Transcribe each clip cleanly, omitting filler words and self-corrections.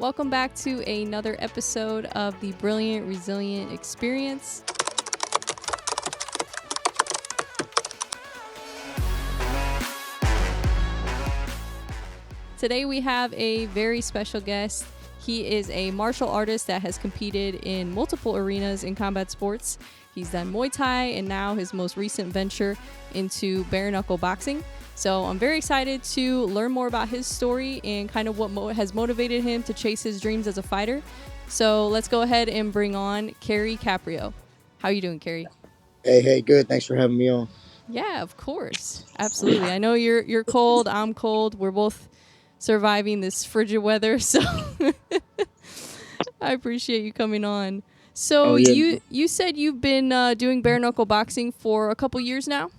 Welcome back to another episode of the Brilliant Resilient Experience. Today we have a very special guest. He is a martial artist that has competed in multiple arenas in combat sports. He's done Muay Thai and now his most recent venture into bare knuckle boxing. So I'm very excited to learn more about his story and kind of what has motivated him to chase his dreams as a fighter. So let's go ahead and bring on Cary Caprio. How are you doing, Cary? Hey, good. Thanks for having me on. Yeah, of course. Absolutely. I know you're cold, I'm cold. We're both surviving this frigid weather, so I appreciate you coming on. So Oh yeah, you said you've been doing bare knuckle boxing for a couple years now?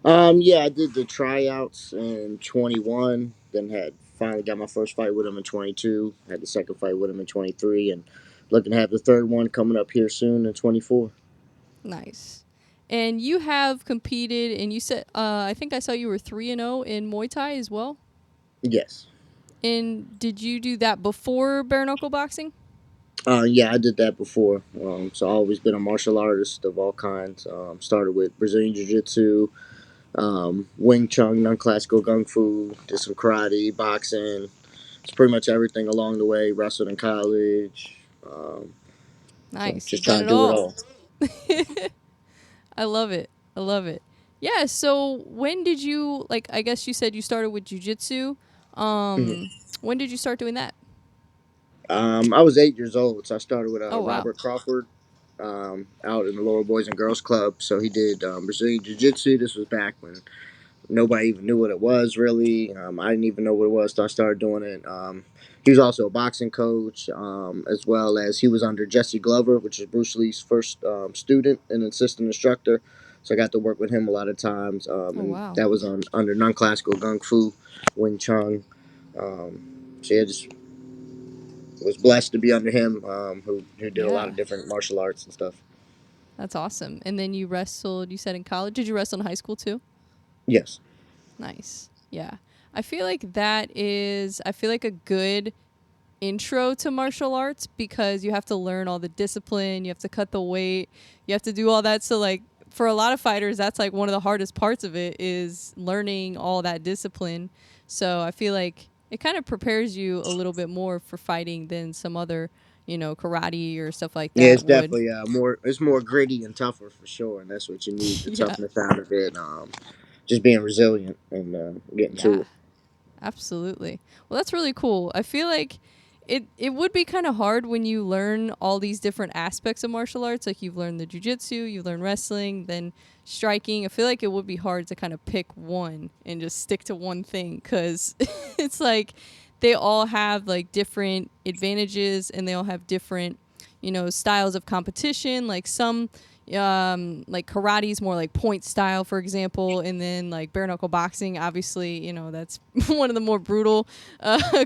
yeah. I did the tryouts in 21. Then had finally got my first fight with him in 22. Had the second fight with him in 23, and looking to have the third one coming up here soon in 24. Nice. And you have competed, and you said I think I saw you were 3-0 in Muay Thai as well. Yes. And did you do that before bare knuckle boxing? Yeah, I did that before. So I've always been a martial artist of all kinds. Started with Brazilian Jiu Jitsu, Wing Chun, non-classical Kung Fu. Did some karate, boxing. It's pretty much everything along the way. Wrestled in college. So Nice. You've just done trying it to do it all. all. I love it. I love it. Yeah, so when did you I guess you said you started with jujitsu. Mhm. When did you start doing that? I was 8 years old, so I started with Oh wow. Robert Crawford out in the Lower Boys and Girls Club. So he did Brazilian Jiu Jitsu. This was back when nobody even knew what it was, really. I didn't even know what it was, so I started doing it. He was also a boxing coach, as well as he was under Jesse Glover, which is Bruce Lee's first student and assistant instructor. So I got to work with him a lot of times, Oh and wow. that was under non-classical Kung Fu, Wing Chun. So yeah, just was blessed to be under him, who did a lot Yeah. of different martial arts and stuff. That's awesome. And then you wrestled, you said in college. Did you wrestle in high school too? Yes. Nice. Yeah. I feel like I feel like a good intro to martial arts because you have to learn all the discipline, you have to cut the weight, you have to do all that. So like for a lot of fighters, that's like one of the hardest parts of it is learning all that discipline. So I feel like it kind of prepares you a little bit more for fighting than some other, karate or stuff like Yeah, that it's would. definitely more. It's more gritty and tougher for sure, and that's what you need. The Yeah. toughness out of it. Just being resilient and getting to Yeah. it. Absolutely. Well, that's really cool. I feel like it would be kind of hard when you learn all these different aspects of martial arts. Like you've learned the jujitsu, you've learned wrestling, then striking. I feel like it would be hard to kind of pick one and just stick to one thing because it's like they all have like different advantages and they all have different, styles of competition. Like some like karate is more like point style, for example, and then like bare knuckle boxing, obviously, that's one of the more brutal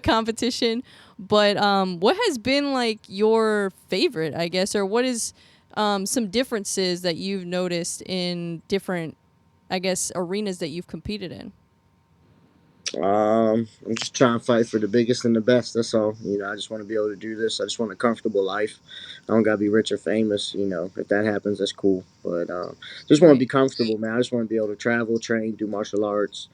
competition. But what has been like your favorite, I guess, or what is some differences that you've noticed in different, I guess, arenas that you've competed in? I'm just trying to fight for the biggest and the best. That's all. I just want to be able to do this. I just want a comfortable life. I don't gotta be rich or famous. If that happens, that's cool. But just want to Right. be comfortable, man. I just want to be able to travel, train, do martial arts,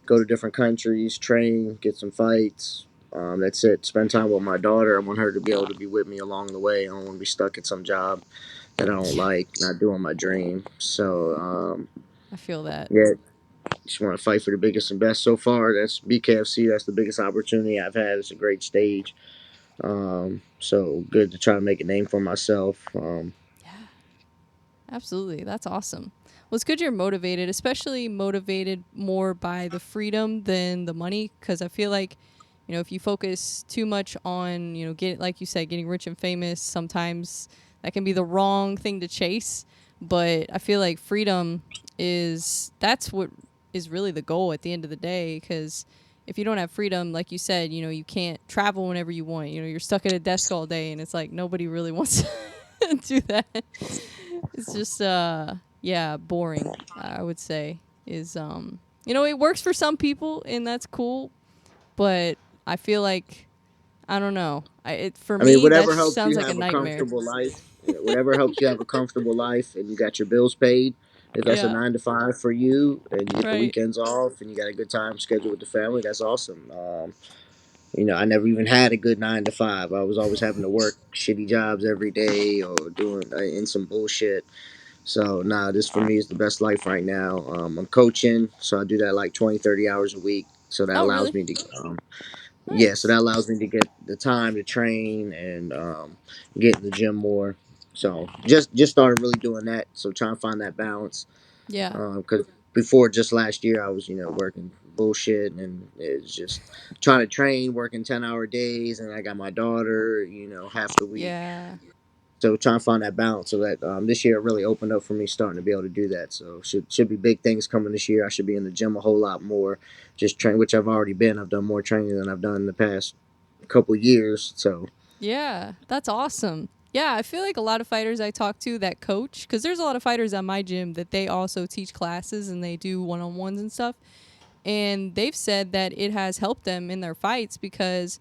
go to different countries, train, get some fights. That's it. Spend time with my daughter. I want her to be able to be with me along the way. I don't want to be stuck at some job that I don't Yeah, like, not doing my dream. So, I feel that. yeah, just want to fight for the biggest and best. So far, that's BKFC. That's the biggest opportunity I've had. It's a great stage. So good to try to make a name for myself. Yeah. Absolutely. That's awesome. Well, it's good you're motivated, especially motivated more by the freedom than the money. Because I feel like, if you focus too much on, get like you said, getting rich and famous, sometimes that can be the wrong thing to chase. But I feel like freedom that's what is really the goal at the end of the day. Because if you don't have freedom, like you said, you can't travel whenever you want. You're stuck at a desk all day, and it's like nobody really wants to do that. It's just yeah, boring, I would say. Is it works for some people and that's cool, but I feel like I don't know. For I mean, me, that whatever helps sounds you like a have a nightmare. comfortable life, whatever helps you have a comfortable life, and you got your bills paid. If that's a Yeah, 9 to 5 for you, and you get the right. weekends off, and you got a good time scheduled with the family, that's awesome. I never even had a good 9 to 5. I was always having to work shitty jobs every day or doing in some bullshit. So nah, this for me is the best life right now. I'm coaching, so I do that like 20, 30 hours a week. So that Oh, allows really? me to yeah, so that Nice. allows me to get the time to train and get in the gym more. So just started really doing that. So trying to find that balance Yeah. because before just last year I was working bullshit and it's just trying to train, working 10-hour days, and I got my daughter half the week. Yeah. So trying to find that balance so that this year it really opened up for me starting to be able to do that. So should be big things coming this year. I should be in the gym a whole lot more, just train, which I've already been. I've done more training than I've done in the past couple years. So Yeah, that's awesome. Yeah, I feel like a lot of fighters I talk to that coach, because there's a lot of fighters at my gym that they also teach classes and they do one on ones and stuff. And they've said that it has helped them in their fights because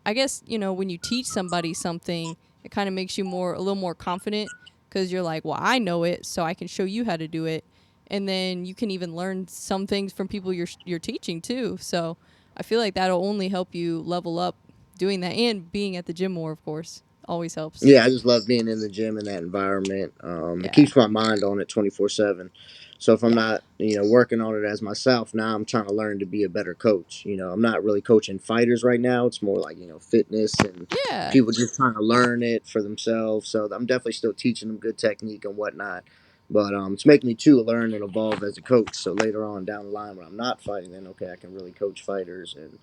I guess, when you teach somebody something, it kind of makes you a little more confident because you're like, well, I know it, so I can show you how to do it. And then you can even learn some things from people you're teaching too. So I feel like that'll only help you level up doing that, and being at the gym more, of course, always helps. yeah, I just love being in the gym in that environment. It Yeah. keeps my mind on it 24/7. So if I'm Yeah. not, working on it as myself, now I'm trying to learn to be a better coach. I'm not really coaching fighters right now. It's more like, fitness and Yeah. people just trying to learn it for themselves. So I'm definitely still teaching them good technique and whatnot. But it's making me too learn and evolve as a coach. So later on down the line when I'm not fighting, then okay, I can really coach fighters and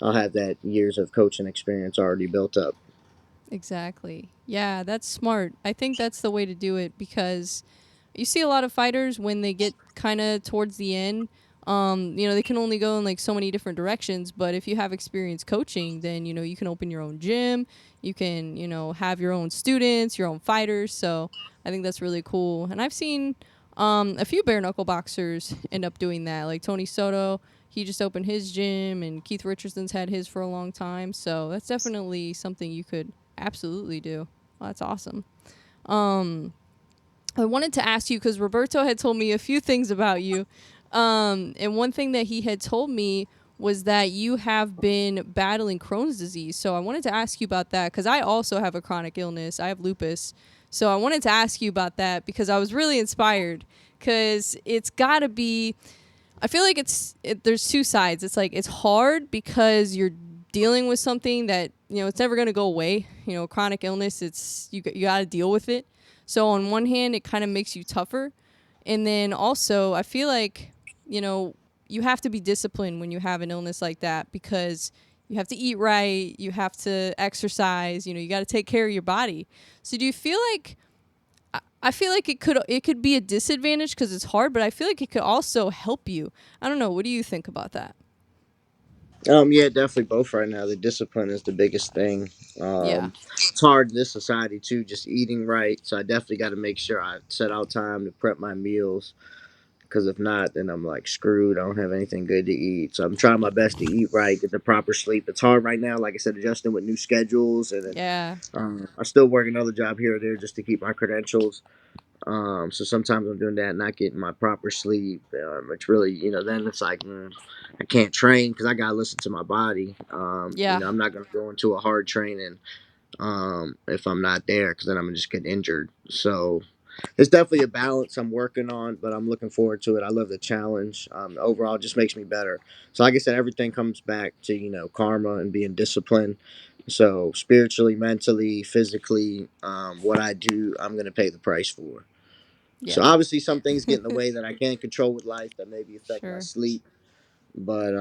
I'll have that years of coaching experience already built up. Exactly. Yeah, that's smart. I think that's the way to do it because you see a lot of fighters when they get kind of towards the end, they can only go in like so many different directions. But if you have experience coaching, then you can open your own gym. You can have your own students, your own fighters. So I think that's really cool. And I've seen a few bare knuckle boxers end up doing that. Like Tony Soto, he just opened his gym, and Keith Richardson's had his for a long time. So that's definitely something you could absolutely do. Well, that's awesome. Um, I wanted to ask you because Roberto had told me a few things about you. And one thing that he had told me was that you have been battling Crohn's disease. So I wanted to ask you about that because I also have a chronic illness. I have lupus. So I wanted to ask you about that because I was really inspired because it's got to be. I feel like there's two sides. It's like it's hard because you're dealing with something that it's never going to go away. Chronic illness. It's you got to deal with it. So on one hand, it kind of makes you tougher, and then also I feel like you know you have to be disciplined when you have an illness like that because you have to eat right, you have to exercise. You got to take care of your body. So do you feel like I feel like it could be a disadvantage because it's hard, but I feel like it could also help you. I don't know. What do you think about that? Yeah, definitely both right now. The discipline is the biggest thing. Yeah. It's hard in this society too, just eating right. So I definitely got to make sure I set out time to prep my meals. Because if not, then I'm like screwed. I don't have anything good to eat. So I'm trying my best to eat right, get the proper sleep. It's hard right now, like I said, adjusting with new schedules, and then Yeah. I still work another job here or there just to keep my credentials. So sometimes I'm doing that, not getting my proper sleep. It's really, then it's like I can't train because I gotta listen to my body. Yeah. I'm not gonna go into a hard training if I'm not there because then I'm gonna just get injured. So it's definitely a balance I'm working on, but I'm looking forward to it. I love the challenge. Overall, it just makes me better. So, like I said, everything comes back to karma and being disciplined. So, spiritually, mentally, physically, what I do, I'm gonna pay the price for. So, Yeah. obviously, some things get in the way that I can't control with life that maybe affect my Sure. sleep. But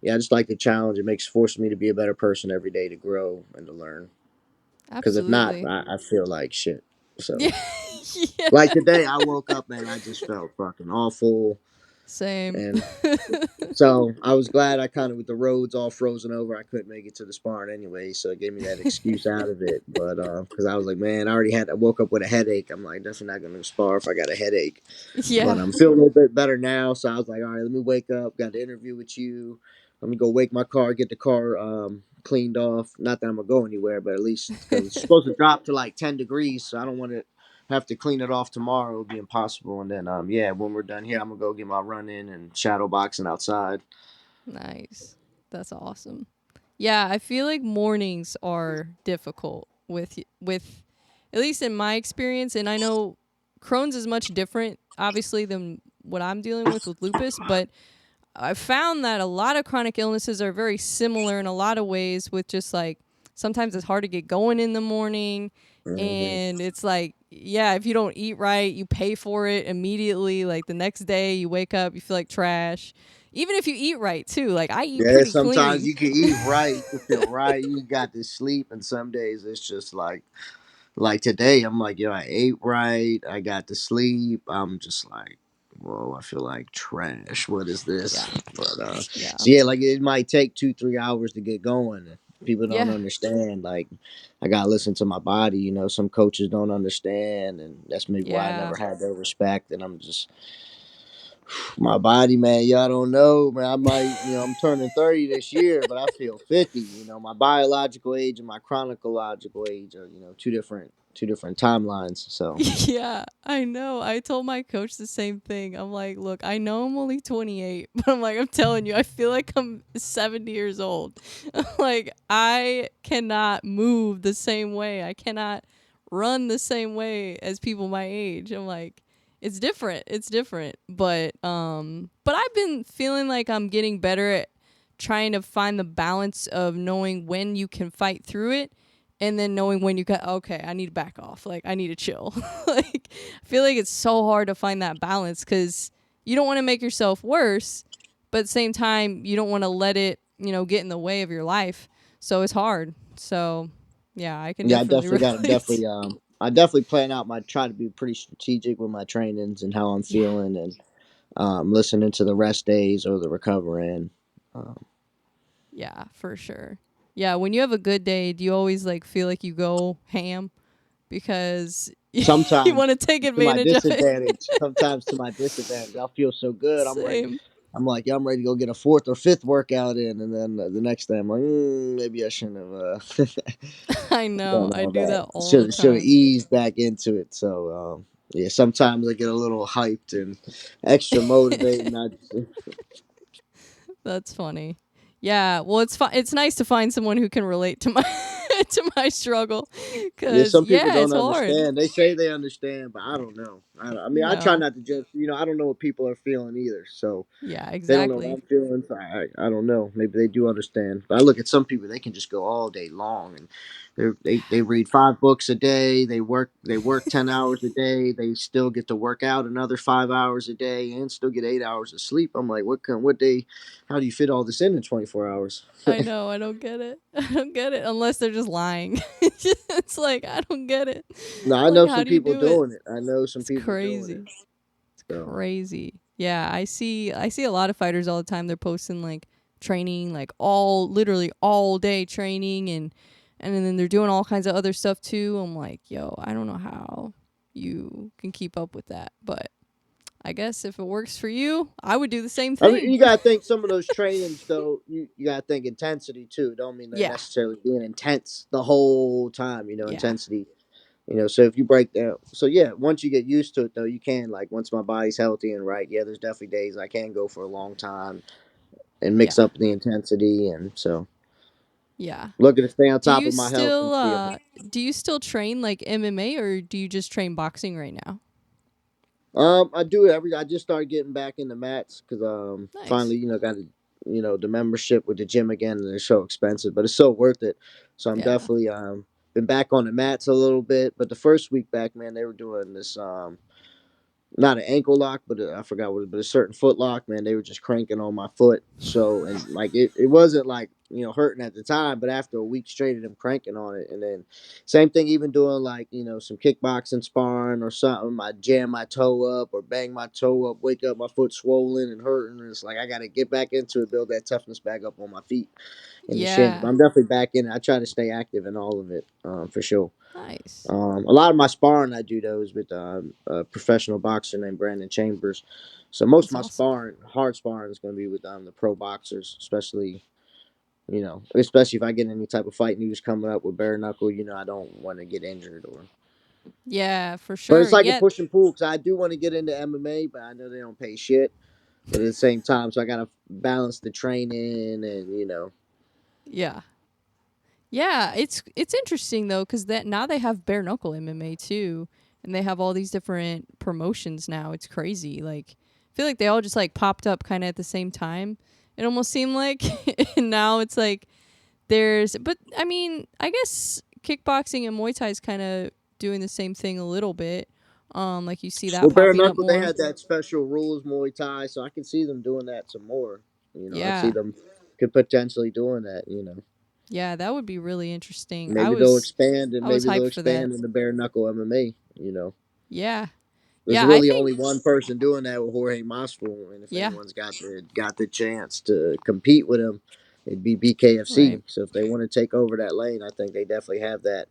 yeah, I just like the challenge. It makes force me to be a better person every day to grow and to learn. Because if not, Absolutely. I feel like shit. So. Yeah. Yeah. Like today, I woke up and I just felt fucking awful. Same. And so I was glad I kind of, with the roads all frozen over, I couldn't make it to the sparring anyway. So it gave me that excuse out of it. But because I was like, man, I woke up with a headache. I'm like, definitely not going to spar if I got a headache. But Yeah. I'm feeling a little bit better now. So I was like, all right, let me wake up. Got the interview with you. Let me go wake my car, get the car cleaned off. Not that I'm gonna go anywhere, but at least because it's supposed to drop to like 10 degrees, so I don't want to have to clean it off tomorrow. It'll be impossible. And then yeah, when we're done here, I'm gonna go get my run in and shadow boxing outside. Nice. That's awesome. Yeah, I feel like mornings are difficult with at least in my experience, and I know Crohn's is much different obviously than what I'm dealing with lupus, but I found that a lot of chronic illnesses are very similar in a lot of ways with just like sometimes it's hard to get going in the morning, Hmm. and it's like yeah, if you don't eat right, you pay for it immediately. Like the next day you wake up, you feel like trash. Even if you eat right too. Like I eat Yeah, pretty sometimes clean. you can eat right, you can feel right, you got to sleep, and some days it's just like today, I'm like, yo, I ate right, I got to sleep. I'm just like, whoa, I feel like trash. What is this? Yeah. But Yeah. so yeah, like it might take 2 3 hours to get going. People don't Yeah. understand. Like I gotta listen to my body. You know, some coaches don't understand, and that's maybe why I Yeah. never had their respect. And I'm just my body, man. Y'all don't know, man. I might, I'm turning 30 this year, but I feel 50. You know, my biological age and my chronological age are, two different timelines. So Yeah, I know. I told my coach the same thing. I'm like, look, I know I'm only 28, but I'm like, I'm telling you, I feel like I'm 70 years old. Like, I cannot move the same way. I cannot run the same way as people my age. I'm like, it's different. It's different. But I've been feeling like I'm getting better at trying to find the balance of knowing when you can fight through it and then knowing when you got okay, I need to back off, like I need to chill. Like I feel like it's so hard to find that balance because you don't want to make yourself worse, but at the same time you don't want to let it get in the way of your life, so it's hard. So yeah, I can yeah, I definitely definitely got to relate. definitely, I definitely plan out my, try to be pretty strategic with my trainings and how I'm Yeah. feeling and, listening to the rest days or the recovering. Um, Yeah, for sure. Yeah, when you have a good day, do you always like feel like you go ham because you Sometimes want to take to my advantage of it? disadvantage. Sometimes to my disadvantage. I'll feel so good. I'm ready. Same. I'm like, yeah, I'm ready to go get a fourth or fifth workout in, and then the next day I'm like, maybe I shouldn't have I know. done I all do that. that all the Should have time. eased back into it. So yeah, sometimes I get a little hyped and extra motivated. And That's funny. Yeah, well, it's nice to find someone who can relate to my to my struggle, yeah, cause some people yeah, don't it's hard. understand. They say they understand, but I don't know. I mean, I try No. not to judge. I don't know what people are feeling either. So Yeah, they don't know what exactly. I'm feeling. So I don't know. Maybe they do understand. But I look at some people; they can just go all day long, and they read 5 books a day. They work 10 hours a day. They still get to work out another 5 hours a day, and still get 8 hours of sleep. I'm like, what day? How do you fit all this in 24 hours? I know. I don't get it. I don't get it unless they're just lying. It's like I don't get it. No, I Like, know how some do you people do it? doing it. I know some It's people doing it. crazy. It's So crazy. Yeah, I see a lot of fighters all the time. They're posting like training, like all literally all day training, and then they're doing all kinds of other stuff too. I'm like, yo, I don't know how you can keep up with that, but I guess if it works for you, I would do the same I mean, thing. you gotta think some of those trainings though. You gotta think intensity too. Don't mean they're Yeah. necessarily being intense the whole time. Yeah. Intensity. So if you break down, so yeah, once you get used to it though, you can like once my body's healthy and right. Yeah, there's definitely days I can go for a long time and mix Yeah. up the intensity, and so Yeah. looking to stay on Do top you of my health still and feel. train like MMA or do you just train boxing right now? I do it every. I just started getting back into mats because Nice. finally got the membership with the gym again, and they're so expensive, but it's so worth it. So I'm Yeah. definitely been back on the mats a little bit, but the first week back, man, they were doing this not an ankle lock, but I forgot what, but a certain foot lock, man. They were just cranking on my foot. So, and like it wasn't like, hurting at the time, but after a week straight of them cranking on it. And then same thing, even doing like, some kickboxing sparring or something. I jam my toe up or bang my toe up, wake up, my foot swollen and hurting. And it's like, I got to get back into it, build that toughness back up on my feet and the shins. But Yeah. I'm definitely back in it. I try to stay active in all of it, for sure. Nice. A lot of my sparring I do though is with a professional boxer named Brandon Chambers. So most of That's my awesome. sparring, hard sparring, is going to be with the pro boxers, especially Especially if I get any type of fight news coming up with bare knuckle, I don't want to get injured or. Yeah, for But sure. it's like a Yeah. push and pull because I do want to get into MMA, but I know they don't pay shit. But at the same time, so I gotta balance the training and Yeah. Yeah, it's interesting though cuz that now they have bare knuckle MMA too, and they have all these different promotions now. It's crazy. Like I feel like they all just like popped up kind of at the same time. It almost seemed like and now it's like there's but I mean, I guess kickboxing and Muay Thai is kind of doing the same thing a little bit. Like you see that well, bare popping up knuckle they more. had that special rules Muay Thai, so I can see them doing that some more. I see Yeah. them could potentially doing that. Yeah, that would be really interesting. Maybe they'll expand and I was maybe they'll hyped for that. expand into bare knuckle MMA. Yeah. There's Yeah, I really think only one person doing that with Jorge Masvidal, and if yeah, anyone's got the chance to compete with him, it'd be BKFC. right. So if they want to take over that lane, I think they definitely have that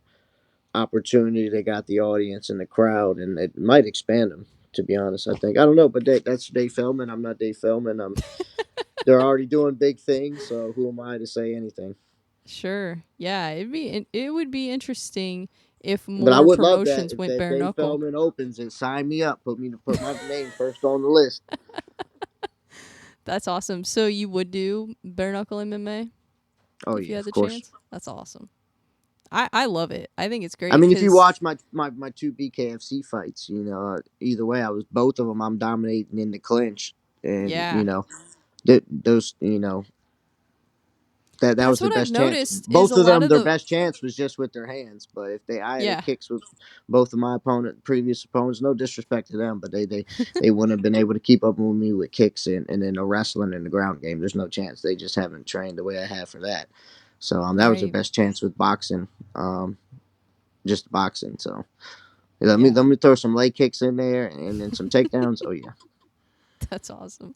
opportunity. They got the audience and the crowd, and it might expand them. To be honest, I don't know, but that's Dave Feldman. I'm not Dave Feldman. They're already doing big things, so who am I to say anything? Sure. Yeah, it would be interesting if But I more would love that promotions if went that bare Dave knuckle. Feldman opens it, sign me up, put my name first on the list. That's awesome. So you would do bare knuckle MMA Oh if you yeah, had of the course. chance? That's awesome. I love it. I think it's I great mean, if you cuz watch my two BKFC fights, either way, I was both of them. I'm dominating in the clinch, and yeah. those, that was That's their what I've best chance. noticed is Both a of lot them, of their the best chance was just with their hands. But if I had yeah, kicks with both of my previous opponents, no disrespect to them, but they wouldn't have been able to keep up with me with kicks and then the wrestling and the ground game. There's no chance. They just haven't trained the way I have for that. So that was their right. best chance with boxing, just boxing. So let me Yeah. let me throw some leg kicks in there and then some takedowns. Oh yeah. That's awesome.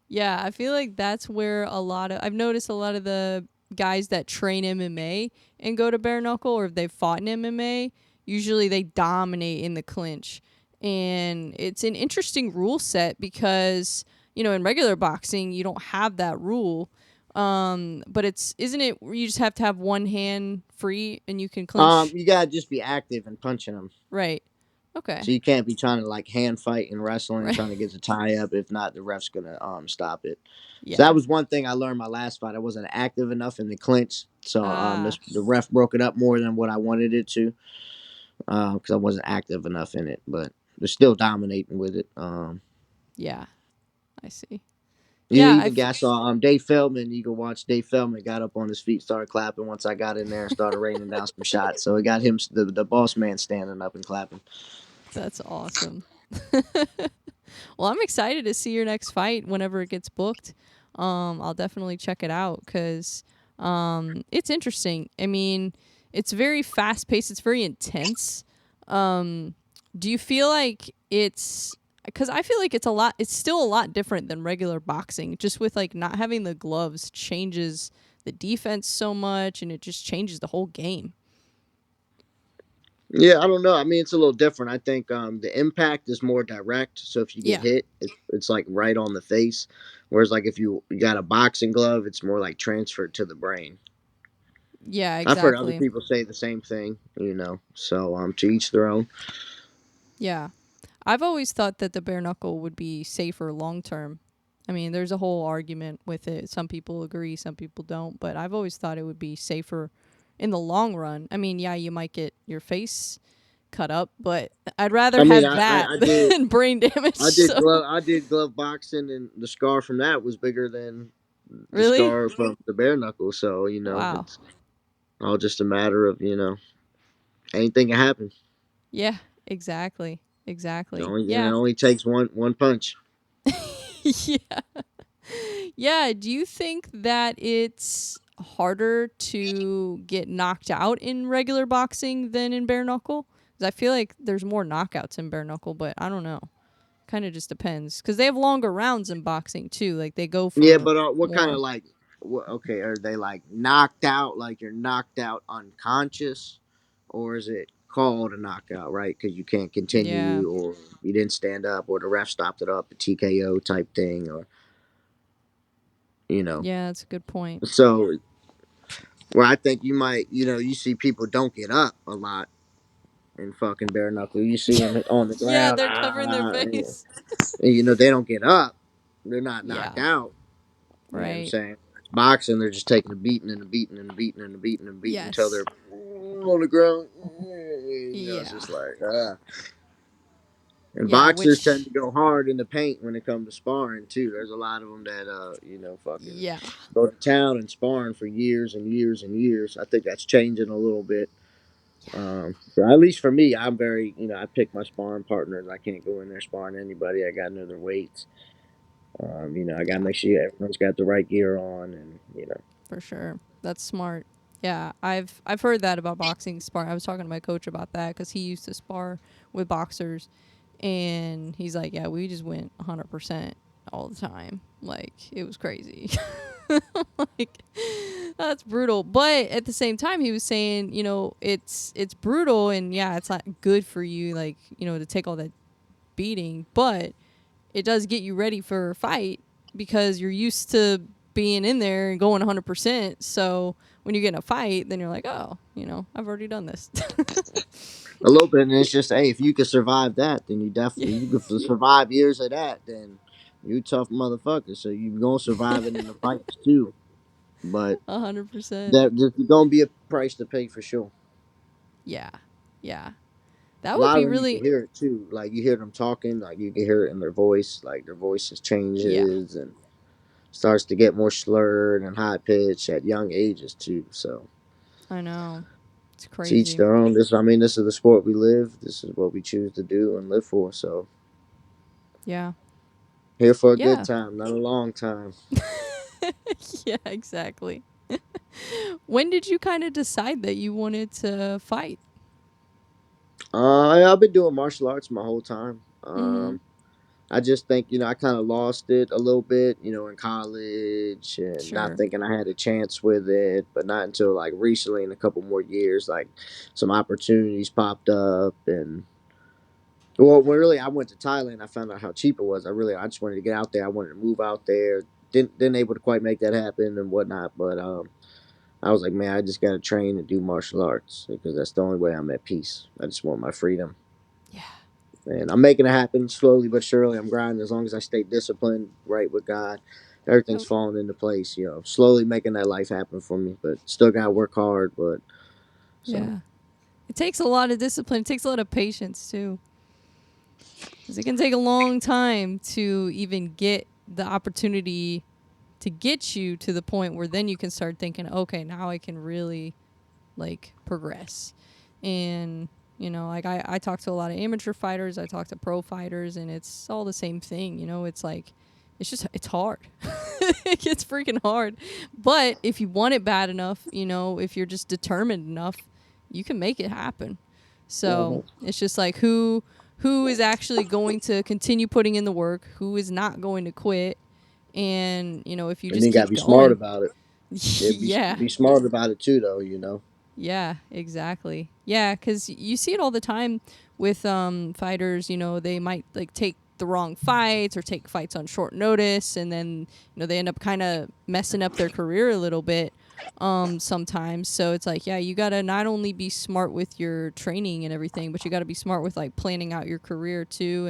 Yeah, I feel like that's where I've noticed a lot of the guys that train MMA and go to bare knuckle or if they've fought in MMA, usually they dominate in the clinch. And it's an interesting rule set because, in regular boxing, you don't have that rule. But isn't it you just have to have one hand free and you can clinch? You gotta just be active and punching them. Right. Okay. So you can't be trying to like hand fight and wrestling, Right. trying to get the tie up. If not, the ref's gonna stop it. So that Yeah. was one thing I learned my last fight. I wasn't active enough in the clinch, so Ah, the ref broke it up more than what I wanted it to, because I wasn't active enough in it. But they're still dominating with it. yeah. I see. You Yeah, even got saw Dave Feldman. You can watch Dave Feldman got up on his feet, started clapping. Once I got in there and started raining down some shots, so it got him the boss man standing up and clapping. that's awesome. Well, I'm excited to see your next fight whenever it gets booked. I'll definitely check it out because it's interesting. I mean, it's very fast paced. It's very intense. Um, do you feel like it's because I feel like it's a lot. It's still a lot different than regular boxing. Just with like not having the gloves changes the defense so much, and it just changes the whole game. Yeah, I don't know. I mean, it's a little different. I think the impact is more direct. So if you get Yeah. hit, it's like right on the face. Whereas like if you got a boxing glove, it's more like transferred to the brain. Yeah. I've heard other Exactly. people say the same thing. So to each their own. Yeah. I've always thought that the bare knuckle would be safer long term. I mean, there's a whole argument with it. Some people agree, some people don't, but I've always thought it would be safer in the long run. I mean, yeah, you might get your face cut up, but I'd rather I mean, have I, I, that I did than brain damage. So, I did glove boxing, and the scar from that was bigger than the really? scar from the bare knuckle. So Wow. it's all just a matter of anything can happen. Yeah, exactly. Exactly. It Yeah. only takes one punch. Yeah. Yeah, do you think that it's harder to get knocked out in regular boxing than in bare knuckle? 'Cause I feel like there's more knockouts in bare knuckle, but I don't know. Kind of just depends because they have longer rounds in boxing too. Like they go Yeah, for but what kind of more. like, okay, are they like knocked out, like you're knocked out unconscious, or is it called a knockout, right? Because you can't Yeah, continue, or you didn't stand up, or the ref stopped it up, a TKO type thing, or you know. yeah, that's a good point. So Where I think you might, you see people don't get up a lot in fucking bare knuckle. You see them on the Yeah, ground, they're covering their and, face. they don't get up. They're not knocked Yeah, out. You know what I'm right. saying? It's boxing, they're just taking a beating and a beating and a beating and a beating and a beating until they're Yes. on the ground. It's Yeah. just like, And Yeah, boxers tend which to go hard in the paint when it comes to sparring too. There's a lot of them that fucking yeah. go to town and sparring for years and years and years. I think that's changing a little bit. Yeah. So at least for me, I'm very, I pick my sparring partners. I can't go in there sparring anybody. I got to know their weights. I got to Yeah, make sure everyone's got the right gear on, and for sure. That's smart. Yeah, I've heard that about boxing spar. I was talking to my coach about that cuz he used to spar with boxers and he's like, "Yeah, we just went 100% all the time. Like, it was crazy." Like, that's brutal. But at the same time, he was saying, it's brutal and yeah, it's not good for you, like, to take all that beating, but it does get you ready for a fight because you're used to being in there and going 100%. So when you get in a fight, then you're like, oh, I've already done this. a little bit. And it's just, hey, if you can survive that, then you Yeah, definitely you can survive years of that. Then you tough mother. So you gonna survive it in the fights too. But 100%. there's gonna be a price to pay for sure. Yeah, yeah. A That would lot of be them you can really, hear it too. Like you hear them talking, like you can hear it in their voice. Like their voices yeah, changes and starts to get more slurred and high pitched at young ages too. So I know. It's to each crazy. their own. This is the sport we live. This is what we choose to do and live for. So Yeah, here for a good yeah, time, not a long time. yeah, exactly. When did you kind of decide that you wanted to fight? I've been doing martial arts my whole time. Mm-hmm. I just think, I kind of lost it a little bit, in college and not Sure. thinking I had a chance with it, but not until like recently in a couple more years, like some opportunities popped up. And well, when really I went to Thailand, I found out how cheap it was. I just wanted to get out there. I wanted to move out there. Didn't able to quite make that happen and whatnot. But I was like, man, I just got to train and do martial arts because that's the only way I'm at peace. I just want my freedom. Yeah. And I'm making it happen slowly but surely. I'm grinding as long as I stay disciplined, right with God. Everything's Yep. falling into place, slowly making that life happen for me. But still got to work hard. But so, Yeah. It takes a lot of discipline. It takes a lot of patience too. Because it can take a long time to even get the opportunity to get you to the point where then you can start thinking, okay, now I can really like progress. And, like I talk to a lot of amateur fighters, I talk to pro fighters, and it's all the same thing. It's like, it's hard. It gets freaking hard. But if you want it bad enough, if you're just determined enough, you can make it happen. So mhm. it's just like who is actually going to continue putting in the work, who is not going to quit, and if you And just then got to keep be smart going. about it. Yeah, Yeah, be smart about it too, though. yeah, exactly. Yeah, because you see it all the time with fighters. They might like take the wrong fights or take fights on short notice, and then they end up kind of messing up their career a little bit sometimes. So it's like, yeah, you gotta not only be smart with your training and everything, but you gotta be smart with like planning out your career too,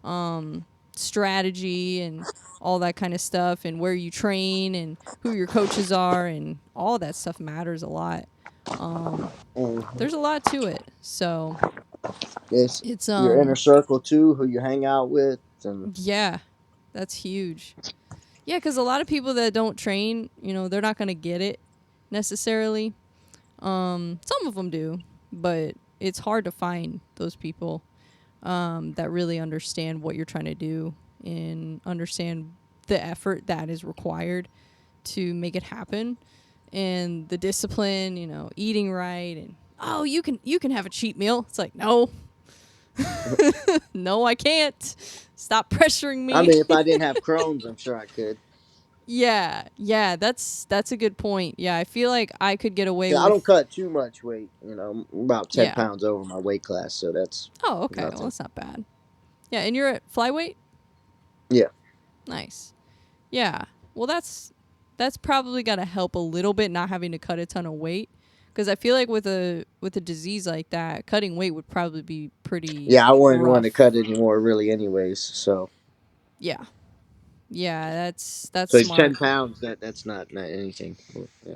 and strategy and all that kind of stuff, and where you train and who your coaches are, and all that stuff matters a lot. Mhm. There's a lot to it. So It's it's your inner circle too, who you hang out with, and yeah, that's huge. Yeah, because a lot of people that don't train, they're not gonna get it necessarily. Some of them do, but it's hard to find those people that really understand what you're trying to do and understand the effort that is required to make it happen, and the discipline, eating right, and oh, you can have a cheat meal. It's like, no, no, I can't. Stop pressuring I me. mean, if I didn't have Crohn's, I'm sure I could. Yeah, that's a good point. Yeah, I feel like I could get away Yeah, I don't with. cut too much weight. I'm about 10 Yeah. pounds over my weight class, so that's Oh, okay. Well, nothing. that's not bad. Yeah, and you're at flyweight. Yeah. Nice. Yeah. Well, that's probably got to help a little bit, not having to cut a ton of weight. Because I feel like with a disease like that, cutting weight would probably be pretty Yeah, I wouldn't want to cut rough. anymore, really, anyways. So, Yeah, yeah, that's so it's smart. 10 pounds. That's not anything. Yeah,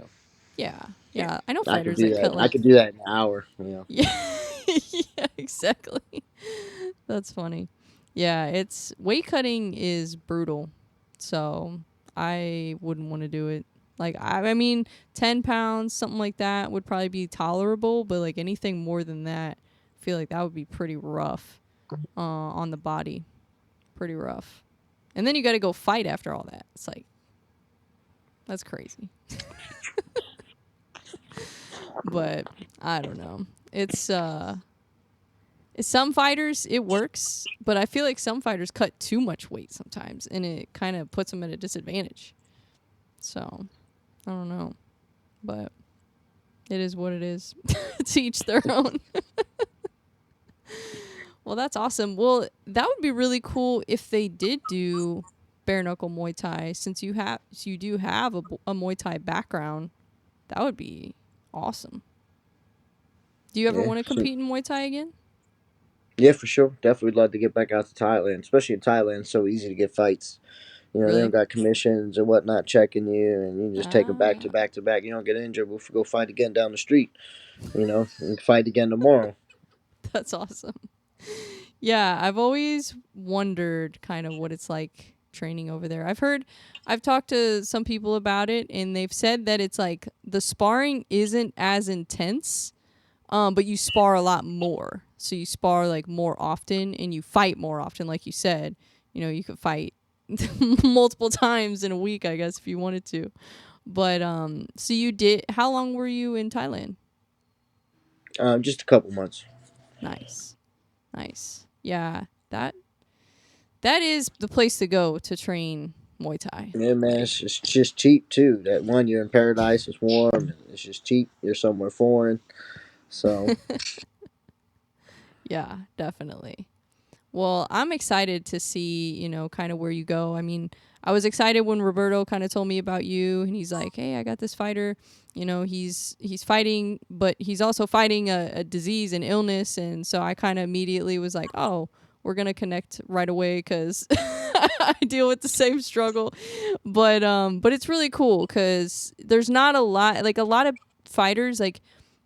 Yeah, yeah. I know I could fighters do that that. cut I like could do that in an hour. Yeah. yeah, yeah, exactly. That's funny. Yeah, it's weight cutting is brutal. So I wouldn't want to do it. Like I mean, 10 pounds, something like that would probably be tolerable, but like anything more than that, I feel like that would be pretty rough on the body. Pretty rough. And then you got to go fight after all that. It's like that's crazy. But I don't know. It's some fighters it works, but I feel like some fighters cut too much weight sometimes, and it kind of puts them at a disadvantage. So I don't know, but it is what it is. To each their own. Well, that's awesome. Well, that would be really cool if they did do bare knuckle Muay Thai, since you do have a Muay Thai background. That would be awesome. Do you ever Yeah. want to compete in Muay Thai again? Yeah, for sure. Definitely would love to get back out to Thailand, especially in Thailand. It's so easy to get fights. They don't Really? got commissions or whatnot checking you, and you can just take them back to Ah, back to back. You don't get injured. We'll go fight again down the street. And fight again tomorrow. that's awesome. Yeah, I've always wondered kind of what it's like training over there. I've talked to some people about it, and they've said that it's like the sparring isn't as intense, but you spar a lot more. So you spar like more often, and you fight more often, like you said. You could fight multiple times in a week, I guess, if you wanted to. But so you did. How long were you in Thailand? Just a couple months. Nice, nice. Yeah, that is the place to go to train Muay Thai. Yeah, man, Like, it's just cheap too. That one, you're in paradise. It's warm. And it's just cheap. You're somewhere foreign. So yeah, definitely. Well, I'm excited to see, kind of where you go. I mean, I was excited when Roberto kind of told me about you, and he's like, "Hey, I got this fighter. He's fighting, but he's also fighting a disease and illness." And so I kind of immediately was like, "Oh, we're gonna connect right away because I deal with the same struggle." But it's really cool because there's not a lot, like a lot of fighters, like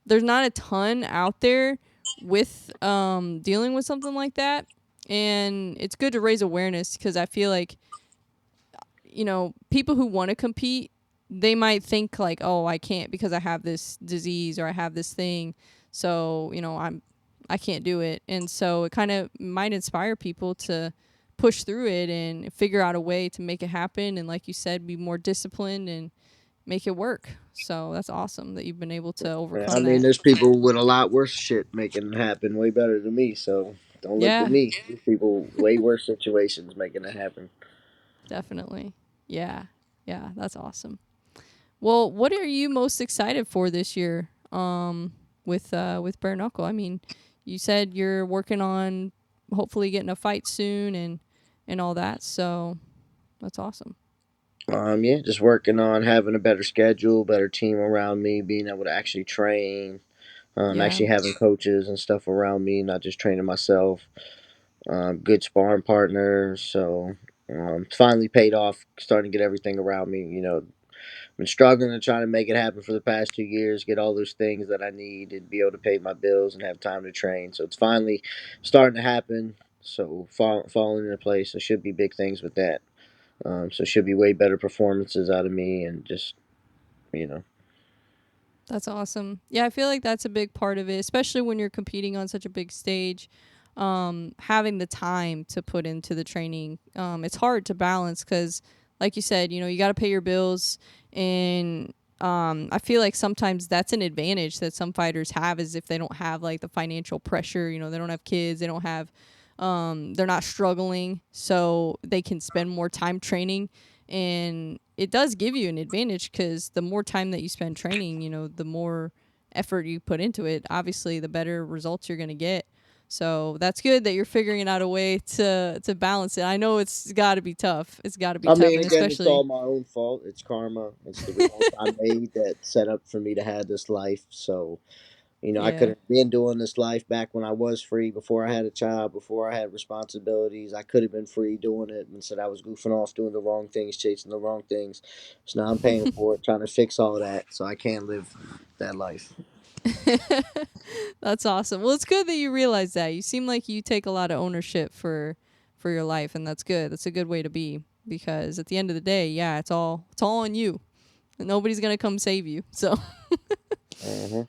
there's not a ton out there with dealing with something like that, and it's good to raise awareness because I feel like people who want to compete, they might think like, oh, I can't because I have this disease or I have this thing, so I can't do it. And so it kind of might inspire people to push through it and figure out a way to make it happen, and like you said, be more disciplined and make it work. So that's awesome that you've been able to yeah, I overcome mean, that. there's people with a lot worse shit making it happen way better than me. So don't look to Yeah, me. There's people way worse situations making it happen. definitely. Yeah, yeah, that's awesome. Well, what are you most excited for this year? With Bare Knuckle. I mean, you said you're working on hopefully getting a fight soon and all that. So that's awesome. Yeah, just working on having a better schedule, better team around me, being able to actually train, Yeah, actually having coaches and stuff around me, not just training myself. Good sparring partners. So finally paid off, starting to get everything around me. Been struggling to try to make it happen for the past 2 years, get all those things that I need and be able to pay my bills and have time to train. So it's finally starting to happen. So falling into place. So should be big things with that. So should be way better performances out of me and just you know. that's awesome. Yeah, I feel like that's a big part of it, especially when you're competing on such a big stage. Having the time to put into the training, it's hard to balance because, like you said, you got to pay your bills, and I feel like sometimes that's an advantage that some fighters have is if they don't have like the financial pressure. They don't have kids, they don't have, they're not struggling, so they can spend more time training, and it does give you an advantage because the more time that you spend training, the more effort you put into it, obviously the better results you're going to get. So that's good that you're figuring out a way to balance it. I know it's got to be tough. It's got to be I tough, mean, and again, it's all especially my own fault. It's karma. It's the results I made that set up for me to have this life. So, I could yeah. have been doing this life back when I was free, before I had a child, before I had responsibilities. I could have been free doing it. Instead, I was goofing off, doing the wrong things, chasing the wrong things. So now I'm paying for it, trying to fix all that so I can live that life. That's awesome. Well, it's good that you realize that. You seem like you take a lot of ownership for your life, and that's good. That's a good way to be because at the end of the day, yeah, it's all on you. Nobody's gonna come save you. So Hmm.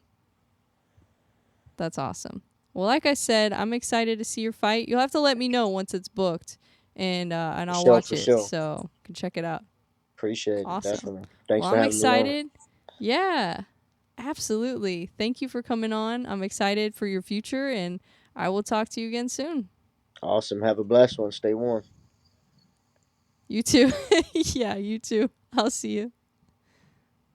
that's awesome. Well, like I said, I'm excited to see your fight. You'll have to let me know once it's booked, and For I'll sure, watch for it sure. so you can check it out. Appreciate it, Awesome. definitely. Thanks Well, for I'm having me on. excited. Yeah, absolutely. Thank you for coming on. I'm excited for your future, and I will talk to you again soon. Awesome. Have a blessed one. Stay warm. You too. Yeah, you too. I'll see you.